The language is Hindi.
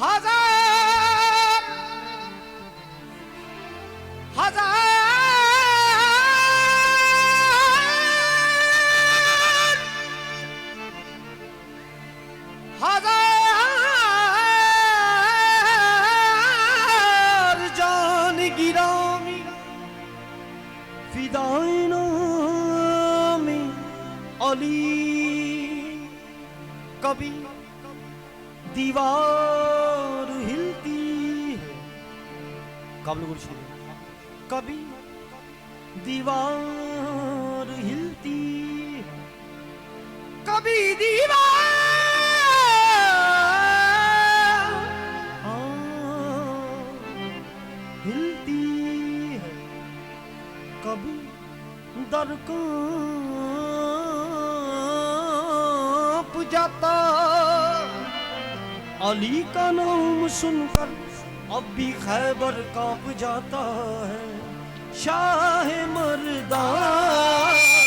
হাজার হাজার হাজার জান গিরামি ফিদাই নামে अली कभी दीवार हिलती है काबल गुरशी कभी दीवार हिलती है कभी दीवार हिलती है कभी दर जाता अली का नाम सुनकर अब भी खैबर कांप जाता है शाह मर्दान।